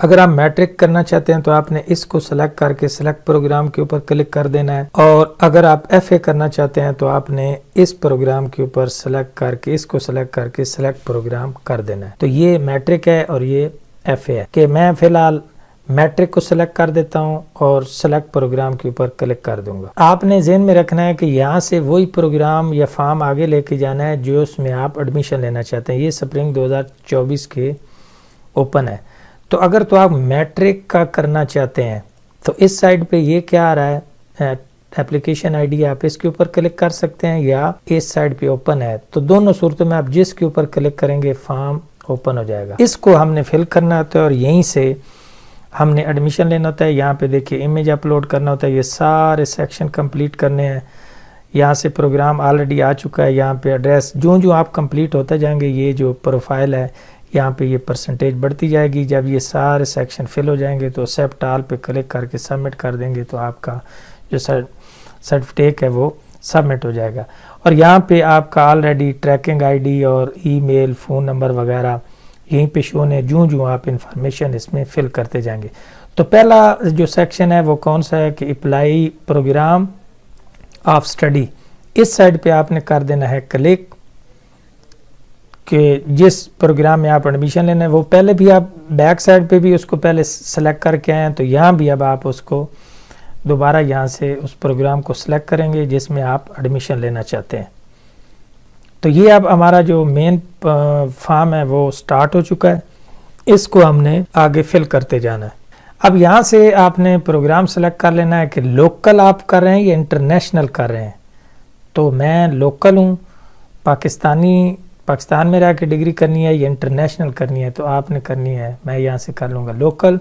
اگر آپ میٹرک کرنا چاہتے ہیں تو آپ نے اس کو سلیکٹ کر کے سلیکٹ پروگرام کے اوپر کلک کر دینا ہے، اور اگر آپ ایف اے کرنا چاہتے ہیں تو آپ نے اس پروگرام کے اوپر سلیکٹ کر کے اس کو سلیکٹ کر کے سلیکٹ پروگرام کر دینا ہے۔ تو یہ میٹرک ہے اور یہ ایف اے ہے، کہ میں فی الحال میٹرک کو سلیکٹ کر دیتا ہوں اور سلیکٹ پروگرام کے اوپر کلک کر دوں گا۔ آپ نے ذہن میں رکھنا ہے کہ یہاں سے وہی پروگرام یا فارم آگے لے کے جانا ہے جو اس میں آپ ایڈمیشن لینا چاہتے ہیں۔ یہ سپرنگ 2024 کے اوپن ہے۔ تو اگر تو آپ میٹرک کا کرنا چاہتے ہیں تو اس سائڈ پہ یہ کیا آ رہا ہے، اپلیکیشن آئی ڈی، آپ اس کے اوپر کلک کر سکتے ہیں، یا اس سائڈ پہ اوپن ہے۔ تو دونوں صورتوں میں آپ جس کے اوپر کلک کریں گے فارم اوپن ہو جائے گا۔ اس کو ہم نے فل کرنا ہوتا ہے اور یہیں سے ہم نے ایڈمیشن لینا ہوتا ہے۔ یہاں پہ دیکھیے امیج اپلوڈ کرنا ہوتا ہے، یہ سارے سیکشن کمپلیٹ کرنے ہیں۔ یہاں سے پروگرام آلریڈی آ چکا ہے، یہاں پہ ایڈریس جو آپ کمپلیٹ ہوتے جائیں گے، یہ جو پروفائل ہے یہاں پہ یہ پرسنٹیج بڑھتی جائے گی۔ جب یہ سارے سیکشن فل ہو جائیں گے تو ایکسیپٹ آل پہ کلک کر کے سبمٹ کر دیں گے تو آپ کا جو سرٹیفکیٹ ہے وہ سبمٹ ہو جائے گا۔ اور یہاں پہ آپ کا آلریڈی ٹریکنگ آئی ڈی اور ای میل، فون نمبر وغیرہ یہیں پہ شون ہے، جو آپ انفارمیشن اس میں فل کرتے جائیں گے۔ تو پہلا جو سیکشن ہے وہ کون سا ہے کہ اپلائی پروگرام آف اسٹڈی، اس سائڈ پہ آپ نے کر دینا ہے کلک، کہ جس پروگرام میں آپ ایڈمیشن لینا ہے وہ پہلے بھی آپ بیک سائڈ پہ بھی اس کو پہلے سلیکٹ کر کے آئے ہیں، تو یہاں بھی اب آپ اس کو دوبارہ یہاں سے اس پروگرام کو سلیکٹ کریں گے جس میں آپ ایڈمیشن لینا چاہتے ہیں۔ تو یہ اب ہمارا جو مین فارم ہے وہ سٹارٹ ہو چکا ہے، اس کو ہم نے آگے فل کرتے جانا ہے۔ اب یہاں سے آپ نے پروگرام سلیکٹ کر لینا ہے کہ لوکل آپ کر رہے ہیں یا انٹرنیشنل کر رہے ہیں۔ تو میں لوکل ہوں، پاکستان میں رہ کے ڈگری کرنی ہے یا انٹرنیشنل کرنی ہے، تو آپ نے کرنی ہے، میں یہاں سے کر لوں گا لوکل،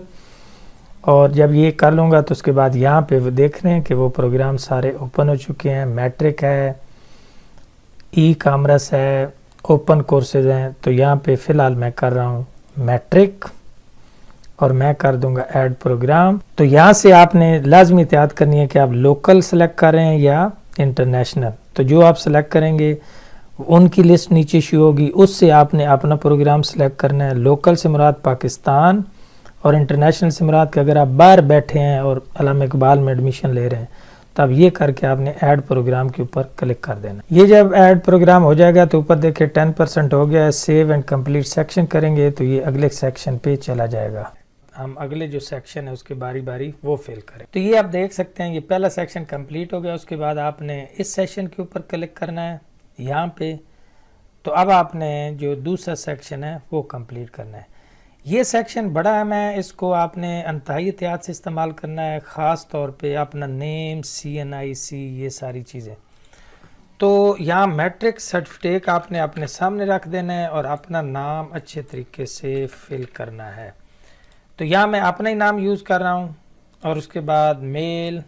اور جب یہ کر لوں گا تو اس کے بعد یہاں پہ وہ دیکھ رہے ہیں کہ وہ پروگرام سارے اوپن ہو چکے ہیں۔ میٹرک ہے، ای کامرس ہے، اوپن کورسز ہیں، تو یہاں پہ فی الحال میں کر رہا ہوں میٹرک، اور میں کر دوں گا ایڈ پروگرام۔ تو یہاں سے آپ نے لازمی احتیاط کرنی ہے کہ آپ لوکل سلیکٹ کر رہے ہیں یا انٹرنیشنل۔ تو جو آپ سلیکٹ کریں گے ان کی لسٹ نیچے شو ہوگی، اس سے آپ نے اپنا پروگرام سلیکٹ کرنا ہے۔ لوکل سے مراد پاکستان اور انٹرنیشنل سے مراد کہ اگر آپ باہر بیٹھے ہیں اور علامہ اقبال میں ایڈمیشن لے رہے ہیں، تب یہ کر کے آپ نے ایڈ پروگرام کے اوپر کلک کر دینا۔ یہ جب ایڈ پروگرام ہو جائے گا تو اوپر دیکھیں 10% ہو گیا ہے، سیو اینڈ کمپلیٹ سیکشن کریں گے تو یہ اگلے سیکشن پہ چلا جائے گا۔ ہم اگلے جو سیکشن ہے اس کے باری باری وہ فل کریں۔ تو یہ آپ دیکھ سکتے ہیں یہ پہلا سیکشن کمپلیٹ ہو گیا، اس کے بعد آپ نے اس سیکشن کے اوپر کلک کرنا ہے یہاں پہ۔ تو اب آپ نے جو دوسرا سیکشن ہے وہ کمپلیٹ کرنا ہے۔ یہ سیکشن بڑا اہم ہے، اس کو آپ نے انتہائی احتیاط سے استعمال کرنا ہے، خاص طور پہ اپنا نیم، CNIC، یہ ساری چیزیں۔ تو یہاں میٹرک سرٹیفکیٹ آپ نے اپنے سامنے رکھ دینا ہے اور اپنا نام اچھے طریقے سے فل کرنا ہے۔ تو یہاں میں اپنا ہی نام یوز کر رہا ہوں، اور اس کے بعد میل،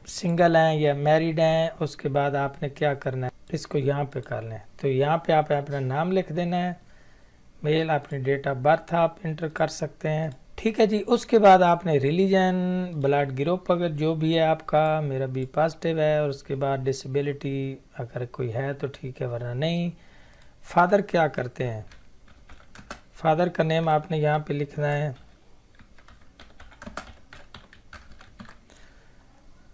سنگل ہیں یا میریڈ ہیں، اس کے بعد آپ نے کیا کرنا ہے، اس کو یہاں پہ کر لیں۔ تو یہاں پہ آپ اپنا نام لکھ دینا ہے، میل، اپنی ڈیٹ آف برتھ آپ انٹر کر سکتے ہیں، ٹھیک ہے جی۔ اس کے بعد آپ نے ریلیجن، بلڈ گروپ اگر جو بھی ہے آپ کا، میرا بھی پازیٹیو ہے، اور اس کے بعد ڈسیبلٹی اگر کوئی ہے تو ٹھیک ہے ورنہ نہیں۔ فادر کیا کرتے ہیں، فادر کا نیم آپ نے یہاں پہ لکھنا ہے،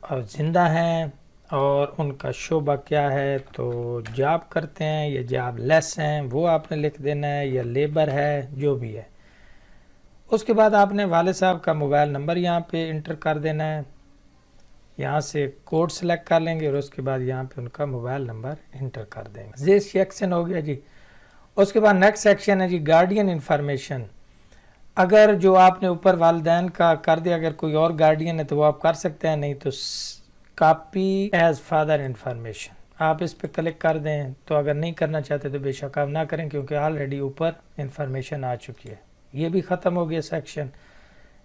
اور زندہ ہیں، اور ان کا شعبہ کیا ہے، تو جاب کرتے ہیں یا جاب لیس ہیں وہ آپ نے لکھ دینا ہے، یا لیبر ہے، جو بھی ہے۔ اس کے بعد آپ نے والد صاحب کا موبائل نمبر یہاں پہ انٹر کر دینا ہے، یہاں سے کوڈ سلیکٹ کر لیں گے اور اس کے بعد یہاں پہ ان کا موبائل نمبر انٹر کر دیں گے۔ یہ سیکشن ہو گیا جی۔ اس کے بعد نیکسٹ سیکشن ہے جی گارڈین انفارمیشن۔ اگر جو آپ نے اوپر والدین کا کر دیا، اگر کوئی اور گارڈین ہے تو وہ آپ کر سکتے ہیں، نہیں تو کاپی ایز فادر انفارمیشن آپ اس پہ کلک کر دیں۔ تو اگر نہیں کرنا چاہتے تو بے شک آپ نہ کریں، کیونکہ آلریڈی اوپر انفارمیشن آ چکی ہے۔ یہ بھی ختم ہو گیا سیکشن۔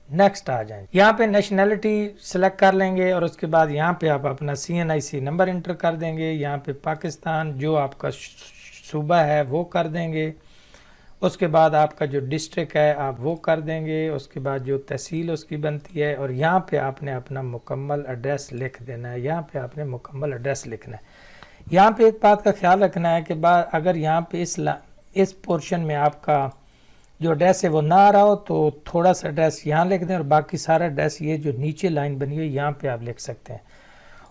نیکسٹ آ جائیں، یہاں پہ نیشنلٹی سلیکٹ کر لیں گے، اور اس کے بعد یہاں پہ آپ اپنا CNIC نمبر انٹر کر دیں گے، یہاں پہ پاکستان جو آپ کا صوبہ ہے وہ کر دیں گے، اس کے بعد آپ کا جو ڈسٹرکٹ ہے آپ وہ کر دیں گے، اس کے بعد جو تحصیل اس کی بنتی ہے، اور یہاں پہ آپ نے اپنا مکمل ایڈریس لکھ دینا ہے، یہاں پہ آپ نے مکمل ایڈریس لکھنا ہے۔ یہاں پہ ایک بات کا خیال رکھنا ہے کہ اگر یہاں پہ اس پورشن میں آپ کا جو ایڈریس ہے وہ نہ آ رہا ہو تو تھوڑا سا ایڈریس یہاں لکھ دیں اور باقی سارا ایڈریس یہ جو نیچے لائن بنی ہوئی یہاں پہ آپ لکھ سکتے ہیں.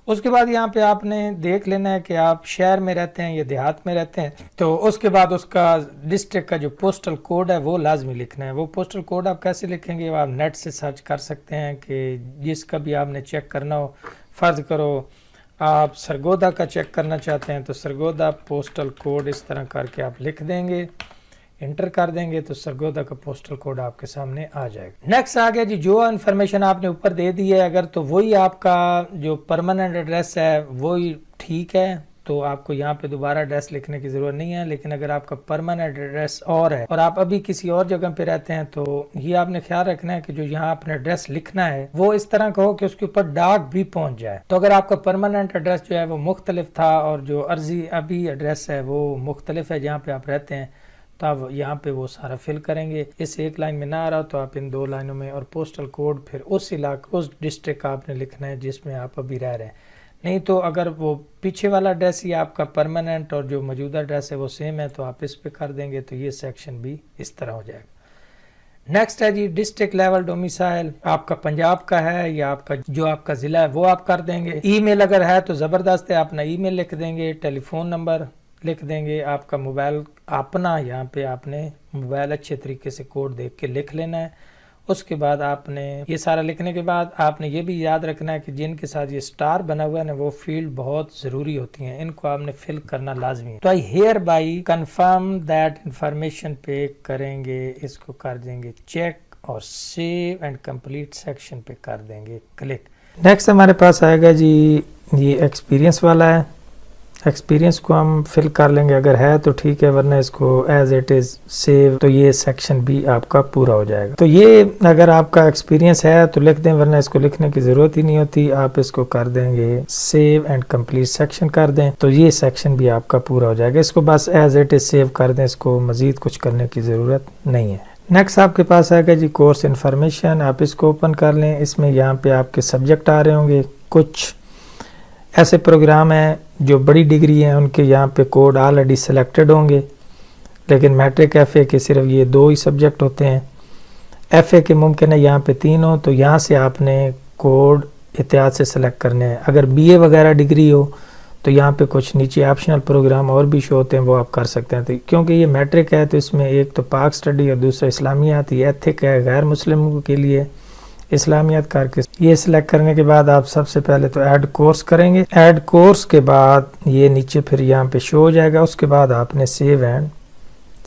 اس کے بعد یہاں پہ آپ نے دیکھ لینا ہے کہ آپ شہر میں رہتے ہیں یا دیہات میں رہتے ہیں. تو اس کے بعد اس کا ڈسٹرکٹ کا جو پوسٹل کوڈ ہے وہ لازمی لکھنا ہے. وہ پوسٹل کوڈ آپ کیسے لکھیں گے؟ آپ نیٹ سے سرچ کر سکتے ہیں کہ جس کا بھی آپ نے چیک کرنا ہو. فرض کرو آپ سرگودا کا چیک کرنا چاہتے ہیں تو سرگودا پوسٹل کوڈ اس طرح کر کے آپ لکھ دیں گے, انٹر کر دیں گے تو سرگودا کا پوسٹل کوڈ آپ کے سامنے آ جائے گا. نیکسٹ آ گیا جی, جو انفارمیشن آپ نے اوپر دے دی ہے اگر تو وہی آپ کا جو پرماننٹ ایڈریس ہے وہی ٹھیک ہے تو آپ کو یہاں پہ دوبارہ ایڈریس لکھنے کی ضرورت نہیں ہے. لیکن اگر آپ کا پرماننٹ ایڈریس اور ہے اور آپ ابھی کسی اور جگہ پہ رہتے ہیں تو یہ آپ نے خیال رکھنا ہے کہ جو یہاں آپ نے ایڈریس لکھنا ہے وہ اس طرح کا ہو کہ اس کے اوپر ڈاک بھی پہنچ جائے. تو اگر آپ کا پرماننٹ ایڈریس جو ہے وہ مختلف تھا اور جو عرضی ابھی ایڈریس ہے وہ مختلف ہے جہاں پہ آپ رہتے ہیں تو آپ یہاں پہ وہ سارا فل کریں گے. اس ایک لائن میں نہ آ رہا تو آپ ان 2 لائنوں میں اور پوسٹل کوڈ پھر اس علاقے اس ڈسٹرکٹ کا آپ نے لکھنا ہے جس میں آپ ابھی رہ رہے ہیں. نہیں تو اگر وہ پیچھے والا ایڈریس ہی آپ کا پرماننٹ اور جو موجودہ ایڈریس ہے وہ سیم ہے تو آپ اس پہ کر دیں گے تو یہ سیکشن بھی اس طرح ہو جائے گا. نیکسٹ ہے جی ڈسٹرکٹ لیول ڈومیسائل. آپ کا پنجاب کا ہے یا آپ کا جو آپ کا ضلع ہے وہ آپ کر دیں گے. ای میل اگر ہے تو زبردست ہے, اپنا ای میل لکھ دیں گے, ٹیلی فون نمبر لکھ دیں گے, آپ کا موبائل اپنا یہاں پہ آپ نے موبائل اچھے طریقے سے کوڈ دیکھ کے لکھ لینا ہے. اس کے بعد آپ نے یہ سارا لکھنے کے بعد آپ نے یہ بھی یاد رکھنا ہے کہ جن کے ساتھ یہ سٹار بنا ہوا ہے نا وہ فیلڈ بہت ضروری ہوتی ہیں, ان کو آپ نے فل کرنا لازمی ہے. تو I hereby confirm that information پہ کریں گے, اس کو کر دیں گے چیک اور سیو اینڈ کمپلیٹ سیکشن پہ کر دیں گے کلک. نیکسٹ ہمارے پاس آئے گا جی یہ ایکسپیرینس والا ہے. ایکسپیرینس کو ہم فل کر لیں گے اگر ہے تو ٹھیک ہے, ورنہ اس کو ایز اٹ از سیو تو یہ سیکشن بھی آپ کا پورا ہو جائے گا. تو یہ اگر آپ کا ایکسپیرینس ہے تو لکھ دیں, ورنہ اس کو لکھنے کی ضرورت ہی نہیں ہوتی. آپ اس کو کر دیں گے سیو اینڈ کمپلیٹ سیکشن کر دیں تو یہ سیکشن بھی آپ کا پورا ہو جائے گا. اس کو بس ایز اٹ از سیو کر دیں, اس کو مزید کچھ کرنے کی ضرورت نہیں ہے. نیکسٹ آپ کے پاس آئے گا جی کورس انفارمیشن. آپ اس کو اوپن کر لیں. اس میں یہاں پہ آپ کے سبجیکٹ آ رہے ہوں گے. کچھ ایسے پروگرام ہیں جو بڑی ڈگری ہیں ان کے یہاں پہ کوڈ آلریڈی سلیکٹڈ ہوں گے, لیکن میٹرک ایف اے کے صرف یہ 2 ہی سبجیکٹ ہوتے ہیں. ایف اے کے ممکن ہے یہاں پہ 3 ہوں تو یہاں سے آپ نے کوڈ احتیاط سے سلیکٹ کرنے ہیں. اگر بی اے وغیرہ ڈگری ہو تو یہاں پہ کچھ نیچے آپشنل پروگرام اور بھی شو ہوتے ہیں وہ آپ کر سکتے ہیں. تو کیونکہ یہ میٹرک ہے تو اس میں ایک تو پاک اسٹڈی اور دوسرا اسلامیات, یہ ایتھک ہے غیر مسلموں کے لیے, اسلامیات کر کے یہ سلیکٹ کرنے کے بعد آپ سب سے پہلے تو ایڈ کورس کریں گے. ایڈ کورس کے بعد یہ نیچے پھر یہاں پہ شو ہو جائے گا. اس کے بعد آپ نے سیو اینڈ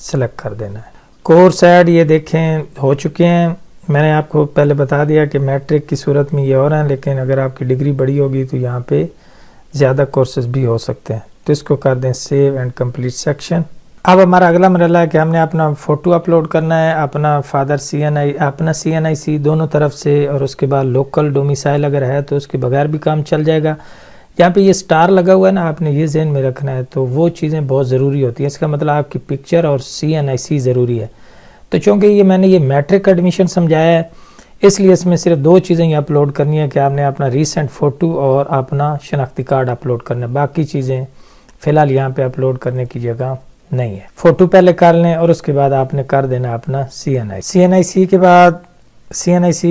سلیکٹ کر دینا ہے. کورس ایڈ یہ دیکھیں ہو چکے ہیں. میں نے آپ کو پہلے بتا دیا کہ میٹرک کی صورت میں یہ اور ہیں, لیکن اگر آپ کی ڈگری بڑی ہوگی تو یہاں پہ زیادہ کورسز بھی ہو سکتے ہیں. تو اس کو کر دیں سیو اینڈ کمپلیٹ سیکشن. اب ہمارا اگلا مرحلہ ہے کہ ہم نے اپنا فوٹو اپلوڈ کرنا ہے, اپنا فادر CNI اپنا CNIC دونوں طرف سے, اور اس کے بعد لوکل ڈومیسائل اگر ہے تو اس کے بغیر بھی کام چل جائے گا. یہاں پہ یہ سٹار لگا ہوا ہے نا, آپ نے یہ ذہن میں رکھنا ہے. تو وہ چیزیں بہت ضروری ہوتی ہیں. اس کا مطلب آپ کی پکچر اور CNIC ضروری ہے. تو چونکہ یہ میں نے یہ میٹرک ایڈمیشن سمجھایا ہے اس لیے اس میں صرف 2 چیزیں ہی اپلوڈ کرنی ہے کہ آپ نے اپنا ریسنٹ فوٹو اور اپنا شناختی کارڈ اپلوڈ کرنا ہے. باقی چیزیں فی الحال یہاں پہ اپلوڈ کرنے کی جگہ نہیں ہے. فوٹو پہلے کر لیں اور اس کے بعد آپ نے کر دینا اپنا CNIC کے بعد CNIC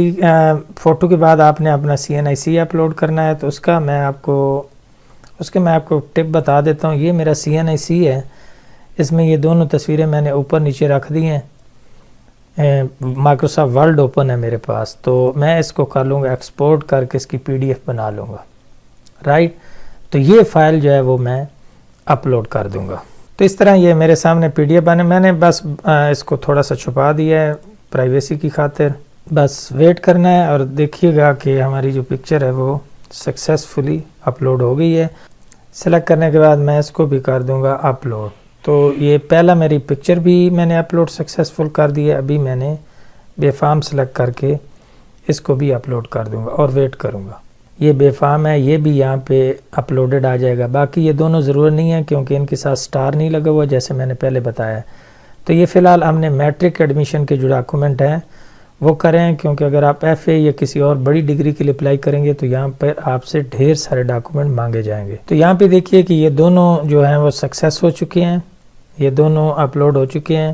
فوٹو کے بعد آپ نے اپنا CNIC اپلوڈ کرنا ہے. تو اس کا میں آپ کو ٹپ بتا دیتا ہوں. یہ میرا CNIC ہے, اس میں یہ دونوں تصویریں میں نے اوپر نیچے رکھ دی ہیں. مائکروسافٹ ورڈ اوپن ہے میرے پاس, تو میں اس کو کر لوں گا ایکسپورٹ کر کے اس کی PDF بنا لوں گا. رائٹ, تو یہ فائل جو ہے وہ میں اپلوڈ کر دوں گا. تو اس طرح یہ میرے سامنے PDF بنے. میں نے بس اس کو تھوڑا سا چھپا دیا ہے پرائیویسی کی خاطر. بس ویٹ کرنا ہے اور دیکھیے گا کہ ہماری جو پکچر ہے وہ سکسیسفلی اپلوڈ ہو گئی ہے. سلیکٹ کرنے کے بعد میں اس کو بھی کر دوں گا اپلوڈ. تو یہ پہلا میری پکچر بھی میں نے اپلوڈ سکسیسفل کر دی ہے. ابھی میں نے بے فارم سلیکٹ کر کے اس کو بھی اپلوڈ کر دوں گا اور ویٹ کروں گا. یہ بے فارم ہے, یہ بھی یہاں پہ اپلوڈڈ آ جائے گا. باقی یہ دونوں ضرورت نہیں ہے کیونکہ ان کے ساتھ سٹار نہیں لگا ہوا جیسے میں نے پہلے بتایا. تو یہ فی الحال ہم نے میٹرک ایڈمیشن کے جو ڈاکومنٹ ہیں وہ کریں, کیونکہ اگر آپ FA یا کسی اور بڑی ڈگری کے لیے اپلائی کریں گے تو یہاں پر آپ سے ڈھیر سارے ڈاکومنٹ مانگے جائیں گے. تو یہاں پہ دیکھیے کہ یہ دونوں جو ہیں وہ سکسیس ہو چکے ہیں, یہ دونوں اپلوڈ ہو چکے ہیں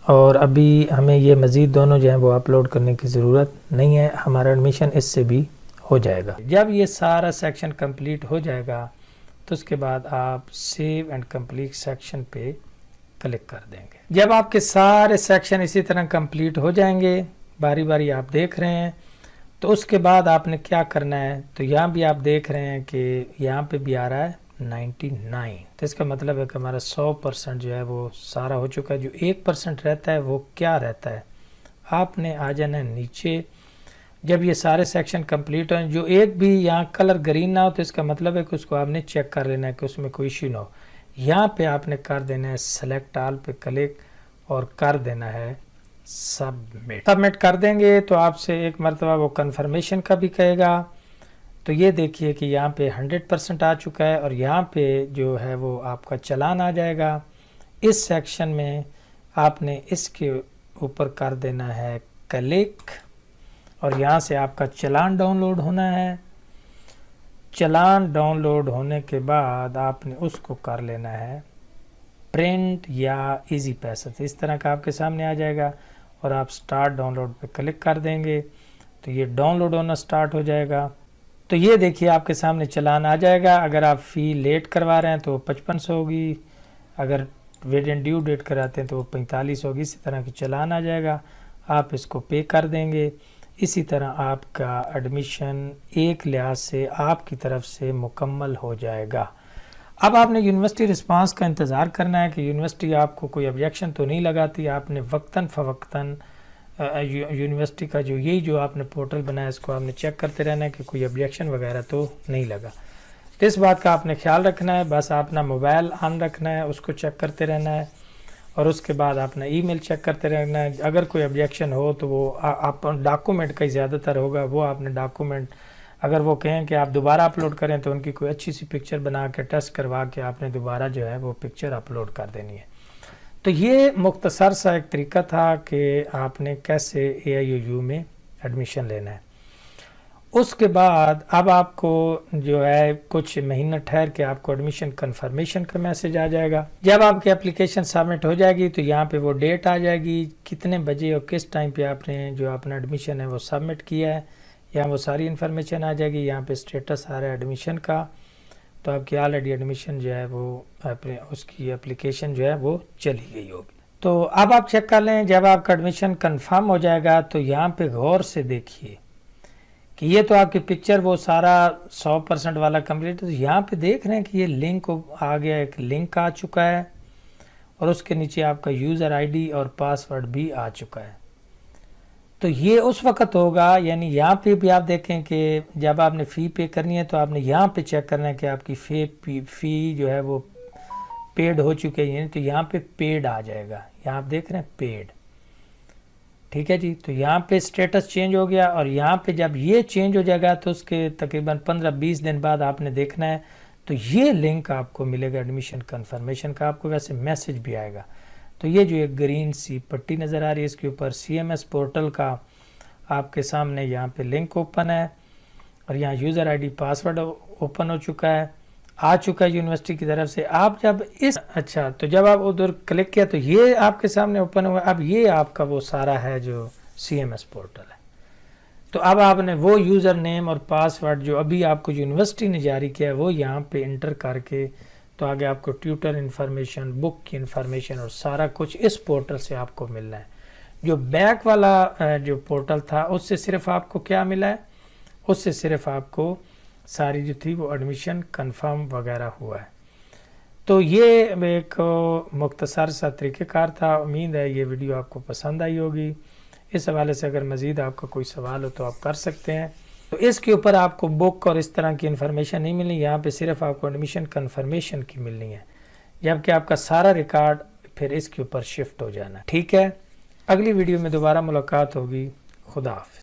اور ابھی ہمیں یہ مزید دونوں جو ہیں وہ اپلوڈ کرنے کی ضرورت نہیں ہے، ہمارا ایڈمیشن اس سے بھی ہو جائے گا۔ جب یہ سارا سیکشن کمپلیٹ ہو جائے گا تو اس کے بعد آپ سیو اینڈ کمپلیٹ سیکشن پہ کلک کر دیں گے۔ جب آپ کے سارے سیکشن اسی طرح کمپلیٹ ہو جائیں گے، باری باری آپ دیکھ رہے ہیں، تو اس کے بعد آپ نے کیا کرنا ہے، تو یہاں بھی آپ دیکھ رہے ہیں کہ یہاں پہ بھی آ رہا ہے 99، تو اس کا مطلب ہے کہ ہمارا 100% جو ہے وہ سارا ہو چکا ہے۔ جو 1% رہتا ہے وہ کیا رہتا ہے، آپ نے آ جانا ہے نیچے۔ جب یہ سارے سیکشن کمپلیٹ ہوئیں، جو ایک بھی یہاں کلر گرین نہ ہو تو اس کا مطلب ہے کہ اس کو آپ نے چیک کر لینا ہے کہ اس میں کوئی ایشو نہ ہو۔ یہاں پہ آپ نے کر دینا ہے سلیکٹ آل پہ کلک اور کر دینا ہے سبمٹ کر دیں گے تو آپ سے ایک مرتبہ وہ کنفرمیشن کا بھی کہے گا۔ تو یہ دیکھیے کہ یہاں پہ 100% آ چکا ہے اور یہاں پہ جو ہے وہ آپ کا چلان آ جائے گا۔ اس سیکشن میں آپ نے اس کے اوپر کر دینا ہے کلک اور یہاں سے آپ کا چلان ڈاؤن لوڈ ہونا ہے۔ چلان ڈاؤن لوڈ ہونے کے بعد آپ نے اس کو کر لینا ہے پرنٹ یا ایزی پیسہ، اس طرح کا آپ کے سامنے آ جائے گا اور آپ سٹارٹ ڈاؤن لوڈ پہ کلک کر دیں گے تو یہ ڈاؤن لوڈ ہونا سٹارٹ ہو جائے گا۔ تو یہ دیکھیے آپ کے سامنے چلان آ جائے گا۔ اگر آپ فی لیٹ کروا رہے ہیں تو 5500 ہوگی، اگر ویڈ اینڈ ڈیو ڈیٹ کراتے ہیں تو وہ 45 ہوگی، اسی طرح کی چلان آ جائے گا، آپ اس کو پے کر دیں گے۔ اسی طرح آپ کا ایڈمیشن ایک لحاظ سے آپ کی طرف سے مکمل ہو جائے گا۔ اب آپ نے یونیورسٹی رسپانس کا انتظار کرنا ہے کہ یونیورسٹی آپ کو کوئی آبجیکشن تو نہیں لگاتی۔ آپ نے وقتاً فوقتاً یونیورسٹی کا جو آپ نے پورٹل بنایا اس کو آپ نے چیک کرتے رہنا ہے کہ کوئی آبجیکشن وغیرہ تو نہیں لگا۔ تو اس بات کا آپ نے خیال رکھنا ہے، بس اپنا موبائل آن رکھنا ہے، اس کو چیک کرتے رہنا ہے اور اس کے بعد اپنا ای میل چیک کرتے رہنا ہے۔ اگر کوئی آبجیکشن ہو تو وہ آپ ڈاکومنٹ کا ہی زیادہ تر ہوگا، وہ آپ نے ڈاکومنٹ اگر وہ کہیں کہ آپ دوبارہ اپلوڈ کریں تو ان کی کوئی اچھی سی پکچر بنا کے ٹیسٹ کروا کے آپ نے دوبارہ جو ہے وہ پکچر اپلوڈ کر دینی ہے۔ تو یہ مختصر سا ایک طریقہ تھا کہ آپ نے کیسے AIUU میں ایڈمیشن لینا ہے۔ اس کے بعد اب آپ کو جو ہے کچھ مہینہ ٹھہر کے آپ کو ایڈمیشن کنفرمیشن کا میسج آ جائے گا۔ جب آپ کی اپلیکیشن سبمٹ ہو جائے گی تو یہاں پہ وہ ڈیٹ آ جائے گی، کتنے بجے اور کس ٹائم پہ آپ نے جو اپنا ایڈمیشن ہے وہ سبمٹ کیا ہے، یہاں وہ ساری انفارمیشن آ جائے گی۔ یہاں پہ اسٹیٹس آ رہا ہے ایڈمیشن کا، تو آپ کی آلریڈی ایڈمیشن جو ہے وہ اس کی اپلیکیشن جو ہے وہ چلی گئی ہوگی۔ تو اب آپ چیک کر لیں، جب آپ کا ایڈمیشن کنفرم ہو جائے گا تو یہاں پہ غور سے دیکھیے کہ یہ تو آپ کی پکچر وہ سارا 100% والا کمپلیٹ ہے، تو یہاں پہ دیکھ رہے ہیں کہ یہ لنک آ گیا، ایک لنک آ چکا ہے اور اس کے نیچے آپ کا یوزر ID اور پاسورڈ بھی آ چکا ہے۔ تو یہ اس وقت ہوگا، یعنی یہاں پہ بھی آپ دیکھیں کہ جب آپ نے فی پے کرنی ہے تو آپ نے یہاں پہ چیک کرنا ہے کہ آپ کی فی جو ہے وہ پیڈ ہو چکے ہیں، تو یہاں پہ پیڈ آ جائے گا، یہاں آپ دیکھ رہے ہیں پیڈ، ٹھیک ہے جی۔ تو یہاں پہ سٹیٹس چینج ہو گیا اور یہاں پہ جب یہ چینج ہو جائے گا تو اس کے تقریباً 15-20 دن بعد آپ نے دیکھنا ہے تو یہ لنک آپ کو ملے گا ایڈمیشن کنفرمیشن کا، آپ کو ویسے میسج بھی آئے گا۔ تو یہ جو ایک گرین سی پٹی نظر آ رہی ہے اس کے اوپر CMS پورٹل کا آپ کے سامنے یہاں پہ لنک اوپن ہے اور یہاں یوزر ID پاسورڈ اوپن ہو چکا ہے، آ چکا ہے یونیورسٹی کی طرف سے۔ آپ جب تو جب آپ ادھر کلک کیا تو یہ آپ کے سامنے اوپن ہوا۔ اب یہ آپ کا وہ سارا ہے جو CMS پورٹل ہے، تو اب آپ نے وہ یوزر نیم اور پاسورڈ جو ابھی آپ کو یونیورسٹی نے جاری کیا ہے وہ یہاں پہ انٹر کر کے تو آگے آپ کو ٹیوٹر انفارمیشن، بک کی انفارمیشن اور سارا کچھ اس پورٹل سے آپ کو ملنا ہے۔ جو بیک والا جو پورٹل تھا اس سے صرف آپ کو کیا ملا ہے، اس سے صرف آپ کو ساری جو تھی وہ ایڈمیشن کنفرم وغیرہ ہوا ہے۔ تو یہ ایک مختصر سا طریقہ کار تھا، امید ہے یہ ویڈیو آپ کو پسند آئی ہوگی۔ اس حوالے سے اگر مزید آپ کا کوئی سوال ہو تو آپ کر سکتے ہیں۔ تو اس کے اوپر آپ کو بک اور اس طرح کی انفارمیشن نہیں ملنی، یہاں پہ صرف آپ کو ایڈمیشن کنفرمیشن کی ملنی ہے، جبکہ آپ کا سارا ریکارڈ پھر اس کے اوپر شفٹ ہو جانا ہے، ٹھیک ہے۔ اگلی ویڈیو میں دوبارہ ملاقات ہوگی، خدا حافظ۔